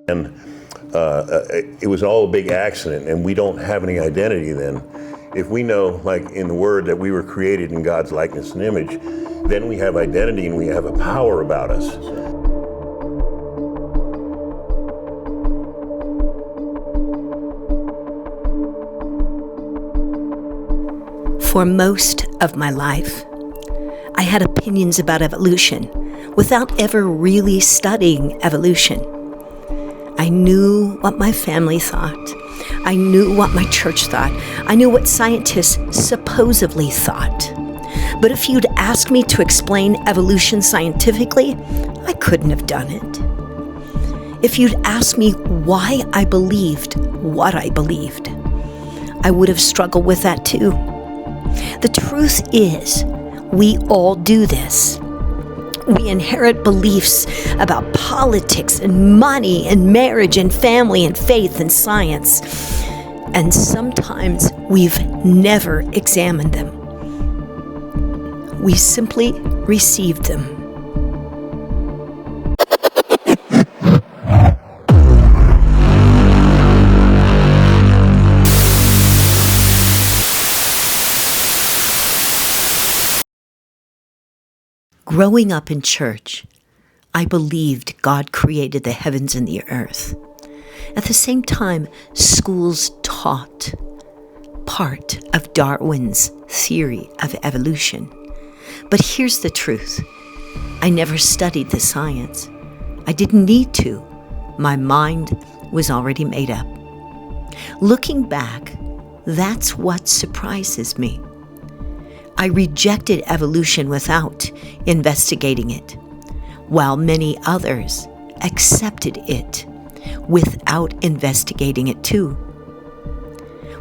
And it was all a big accident, and we don't have any identity then. If we know, like in the Word, that we were created in God's likeness and image, then we have identity and we have a power about us. For most of my life, I had opinions about evolution without ever really studying evolution. I knew what my family thought. I knew what my church thought. I knew what scientists supposedly thought. But if you'd asked me to explain evolution scientifically, I couldn't have done it. If you'd asked me why I believed what I believed, I would have struggled with that too. The truth is, we all do this. We inherit beliefs about politics and money and marriage and family and faith and science. And sometimes we've never examined them. We simply received them. Growing up in church, I believed God created the heavens and the earth. At the same time, schools taught part of Darwin's theory of evolution. But here's the truth. I never studied the science. I didn't need to. My mind was already made up. Looking back, that's what surprises me. I rejected evolution without investigating it, while many others accepted it without investigating it too.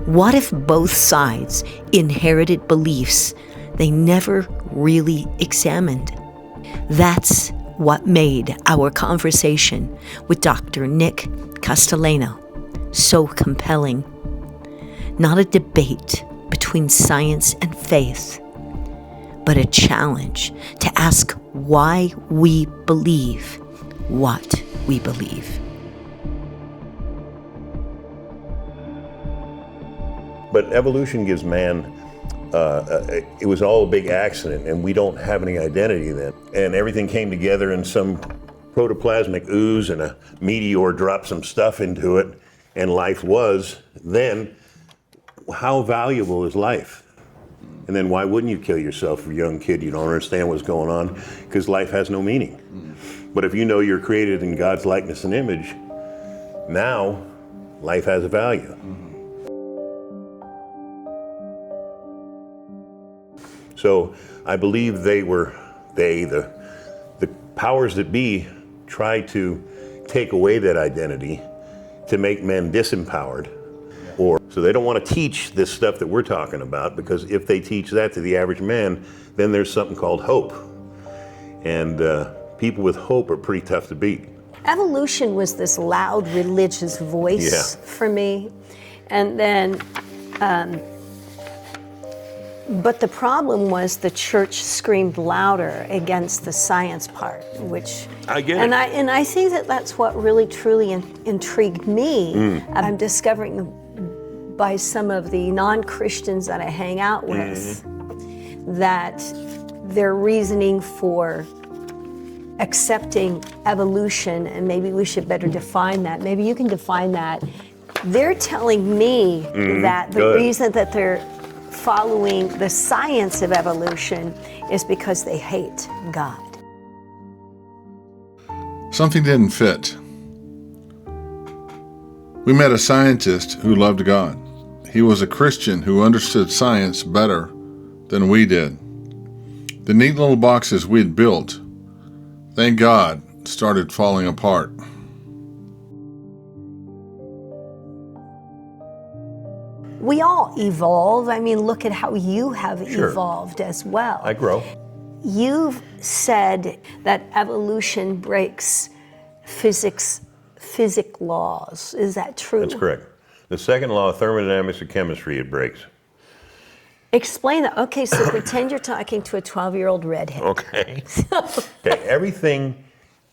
What if both sides inherited beliefs they never really examined? That's what made our conversation with Dr. Nick Castellano so compelling. Not a debate between science and faith, but a challenge to ask why we believe what we believe. But evolution gives man, it was all a big accident, and we don't have any identity then. And everything came together in some protoplasmic ooze, and a meteor dropped some stuff into it, and life was. Then, how valuable is life? And then why wouldn't you kill yourself if you're a young kid? You don't understand what's going on, because life has no meaning. But if you know you're created in God's likeness and image, now life has a value. So I believe the powers that be tried to take away that identity to make men disempowered. So they don't want to teach this stuff that we're talking about, because if they teach that to the average man, then there's something called hope. And people with hope are pretty tough to beat. Evolution was this loud religious voice for me. And then, but the problem was the church screamed louder against the science part, which I get and it. I think that that's what really truly intrigued me. I'm discovering by some of the non-Christians that I hang out with that their reasoning for accepting evolution, and maybe we should better define that. Maybe you can define that. They're telling me that the reason that they're following the science of evolution is because they hate God. Something didn't fit. We met a scientist who loved God. He was a Christian who understood science better than we did. The neat little boxes we'd built, thank God, started falling apart. We all evolve. I mean, look at how you have evolved as well. I grow. You've said that evolution breaks physics laws. Is that true? That's correct. The second law of thermodynamics of chemistry, it breaks. Explain that. Okay, so pretend you're talking to a 12-year-old redhead. Okay. Okay. Everything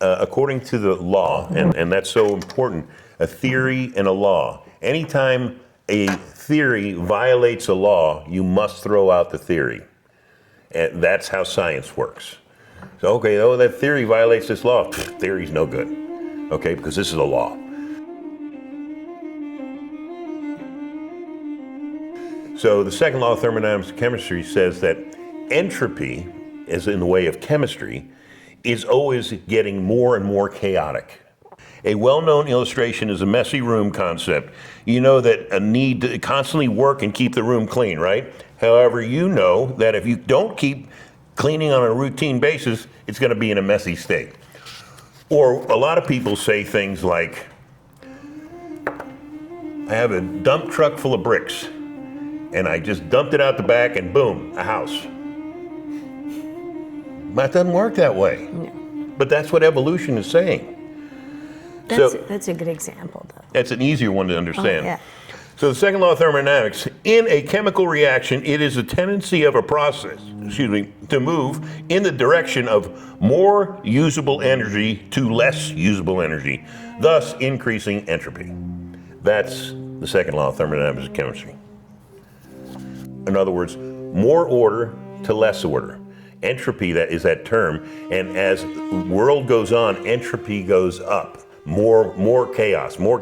according to the law, and that's so important, a theory and a law. Anytime a theory violates a law, you must throw out the theory. And that's how science works. So, okay, oh, that theory violates this law. Theory's no good, okay, because this is a law. So the second law of thermodynamics and chemistry says that entropy, as in the way of chemistry, is always getting more and more chaotic. A well-known illustration is a messy room concept. You know that a need to constantly work and keep the room clean, right? However, you know that if you don't keep cleaning on a routine basis, it's going to be in a messy state. Or a lot of people say things like, I have a dump truck full of bricks, and I just dumped it out the back, and boom, a house. That doesn't work that way. No. But that's what evolution is saying. That's a good example, though. That's an easier one to understand. Oh, yeah. So the second law of thermodynamics, in a chemical reaction, it is a tendency of a process, to move in the direction of more usable energy to less usable energy, thus increasing entropy. That's the second law of thermodynamics and chemistry. In other words, more order to less order. Entropy, that is that term, and as the world goes on, entropy goes up. More chaos, more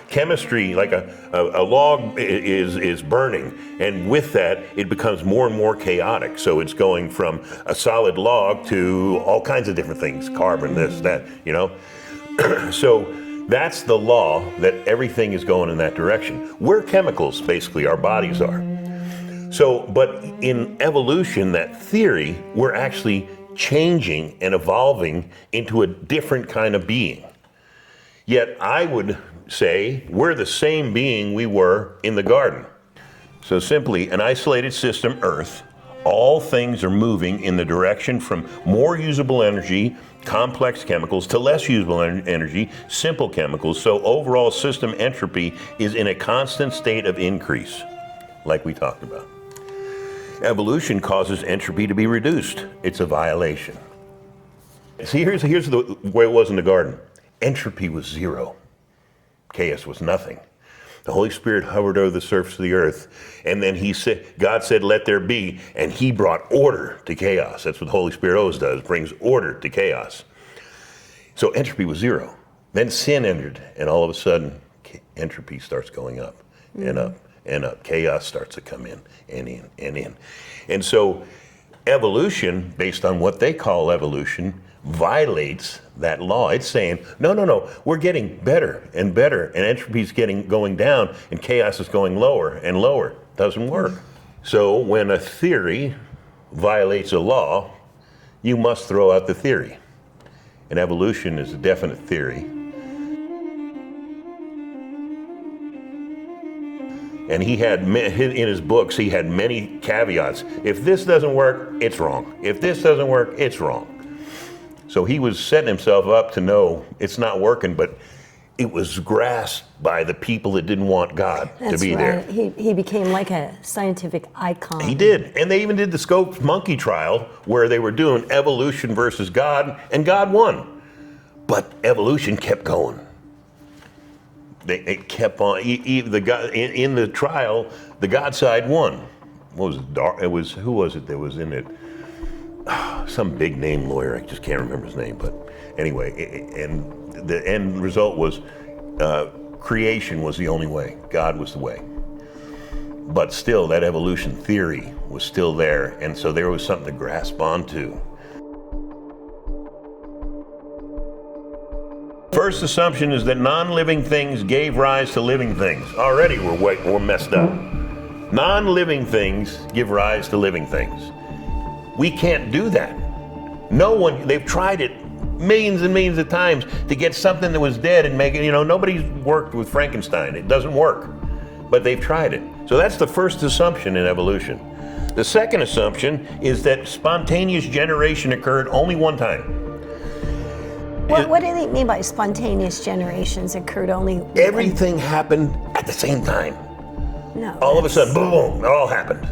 chemistry, like a log is burning, and with that, it becomes more and more chaotic. So it's going from a solid log to all kinds of different things, carbon, this, that, you know. So that's the law that everything is going in that direction. We're chemicals, basically, our bodies are. So, but in evolution, that theory, we're actually changing and evolving into a different kind of being. Yet I would say we're the same being we were in the garden. So simply, an isolated system, Earth, all things are moving in the direction from more usable energy, complex chemicals, to less usable energy, simple chemicals. So overall system entropy is in a constant state of increase, like we talked about. Evolution causes entropy to be reduced. It's a violation. See, here's the way it was in the garden. Entropy was zero. Chaos was nothing. The Holy Spirit hovered over the surface of the earth, and then God said, let there be, and he brought order to chaos. That's what the Holy Spirit always does, brings order to chaos. So entropy was zero. Then sin entered, and all of a sudden, entropy starts going up and up and up. Chaos starts to come in and in and in. And so evolution, based on what they call evolution, violates that law. It's saying, no, we're getting better and better, and entropy's going down, and chaos is going lower and lower. Doesn't work. So when a theory violates a law, you must throw out the theory. And evolution is a definite theory. And he had, in his books, he had many caveats. If this doesn't work, it's wrong. If this doesn't work, it's wrong. So he was setting himself up to know it's not working, but it was grasped by the people that didn't want God to be there. He became like a scientific icon. He did. And they even did the Scopes monkey trial where they were doing evolution versus God, and God won. But evolution kept going. It kept on. In the trial, the God side won. What was it? It was, who was it that was in it? Some big name lawyer. I just can't remember his name. But anyway, and the end result was creation was the only way. God was the way. But still, that evolution theory was still there, and so there was something to grasp onto. First assumption is that non-living things gave rise to living things. Already we're messed up. Non-living things give rise to living things. We can't do that. No one, they've tried it millions and millions of times to get something that was dead and make it, nobody's worked with Frankenstein. It doesn't work, but they've tried it. So that's the first assumption in evolution. The second assumption is that spontaneous generation occurred only one time. What do they mean by spontaneous generations occurred only? Everything happened at the same time. No. All of a sudden, boom, it all happened.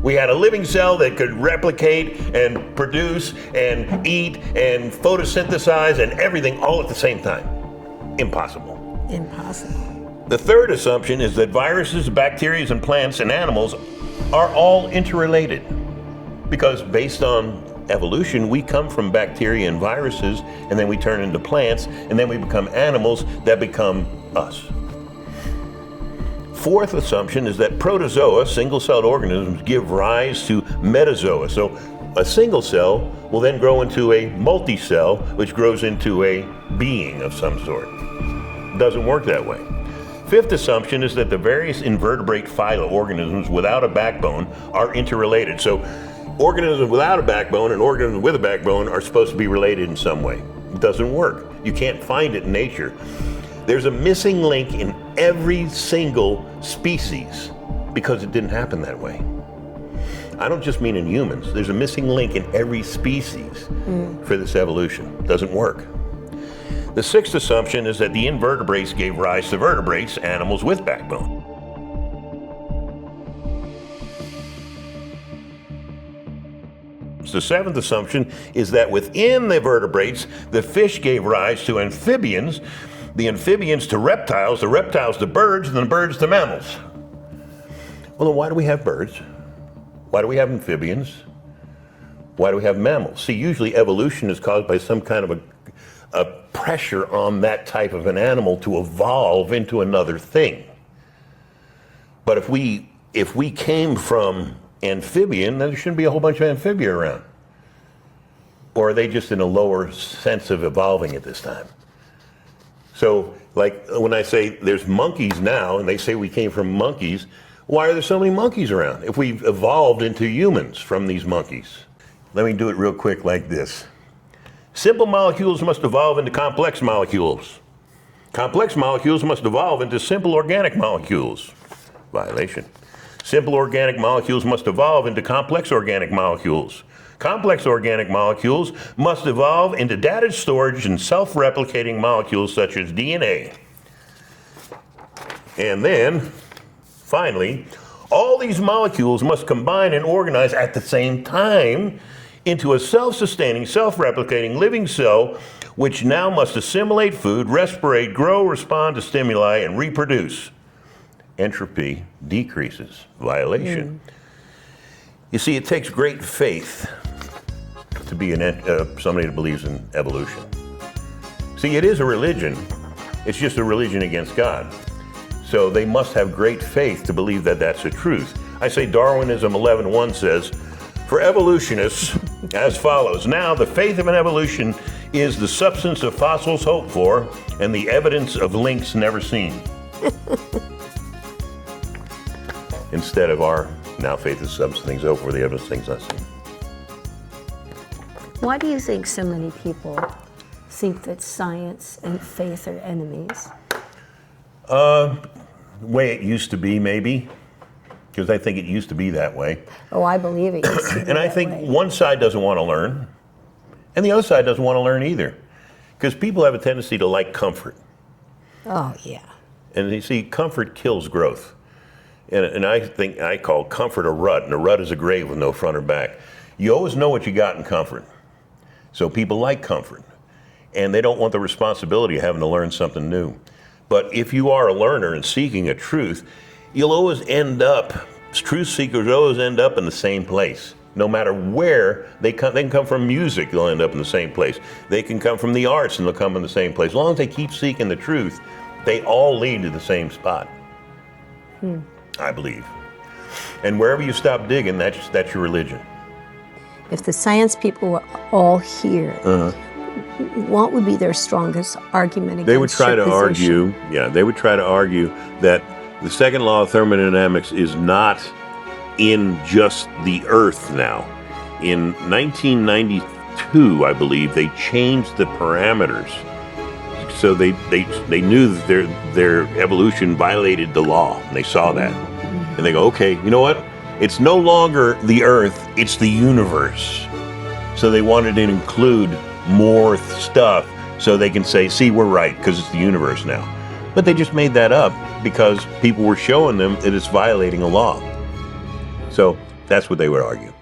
We had a living cell that could replicate and produce and eat and photosynthesize and everything all at the same time. Impossible. Impossible. The third assumption is that viruses, bacteria, and plants and animals are all interrelated. Because based on evolution, we come from bacteria and viruses, and then we turn into plants, and then we become animals that become us. Fourth assumption is that protozoa, single-celled organisms, give rise to metazoa. So a single cell will then grow into a multi-cell, which grows into a being of some sort. It doesn't work that way. Fifth assumption is that the various invertebrate phyla-organisms without a backbone are interrelated. So organisms without a backbone and organisms with a backbone are supposed to be related in some way. It doesn't work. You can't find it in nature. There's a missing link in every single species because it didn't happen that way. I don't just mean in humans. There's a missing link in every species for this evolution. It doesn't work. The sixth assumption is that the invertebrates gave rise to vertebrates, animals with backbone. The seventh assumption is that within the vertebrates, the fish gave rise to amphibians, the amphibians to reptiles, the reptiles to birds, and the birds to mammals. Well, then why do we have birds? Why do we have amphibians? Why do we have mammals? See, usually evolution is caused by some kind of a pressure on that type of an animal to evolve into another thing. But if we came from amphibian, then there shouldn't be a whole bunch of amphibia around. Or are they just in a lower sense of evolving at this time? So, like when I say there's monkeys now, and they say we came from monkeys, why are there so many monkeys around if we've evolved into humans from these monkeys? Let me do it real quick like this. Simple molecules must evolve into complex molecules. Complex molecules must evolve into simple organic molecules. Violation. Simple organic molecules must evolve into complex organic molecules. Complex organic molecules must evolve into data storage and self-replicating molecules such as DNA. And then, finally, all these molecules must combine and organize at the same time into a self-sustaining, self-replicating living cell, which now must assimilate food, respirate, grow, respond to stimuli, and reproduce. Entropy decreases. Violation. You see, it takes great faith to be somebody that believes in evolution. See, it is a religion. It's just a religion against God. So they must have great faith to believe that that's the truth. I say Darwinism 11:1 says, for evolutionists, as follows. Now, the faith of an evolution is the substance of fossils hoped for and the evidence of links never seen. Instead of our now faith is substance things hoped for, the evidence of things not seen. Why do you think so many people think that science and faith are enemies? The way it used to be, maybe. Because I think it used to be that way. Oh, I believe it used to be And I that think way. one side doesn't want to learn, and the other side doesn't want to learn either. Because people have a tendency to like comfort. Oh, yeah. And you see, comfort kills growth. And I think I call comfort a rut, and a rut is a grave with no front or back. You always know what you got in comfort. So people like comfort, and they don't want the responsibility of having to learn something new. But if you are a learner and seeking a truth, you'll always end up, truth seekers always end up in the same place. No matter where they come, they can come from music, they'll end up in the same place. They can come from the arts and they'll come in the same place. As long as they keep seeking the truth, they all lead to the same spot. I believe. And wherever you stop digging, that's your religion. If the science people were all here, what would be their strongest argument against They would try your to position? they would try to argue that the second law of thermodynamics is not in just the Earth now. In 1992, I believe, they changed the parameters. So they knew that their evolution violated the law, and they saw that. And they go, okay, you know what? It's no longer the Earth, it's the universe. So they wanted to include more stuff so they can say, see, we're right, because it's the universe now. But they just made that up because people were showing them that it's violating a law. So That's what they would argue.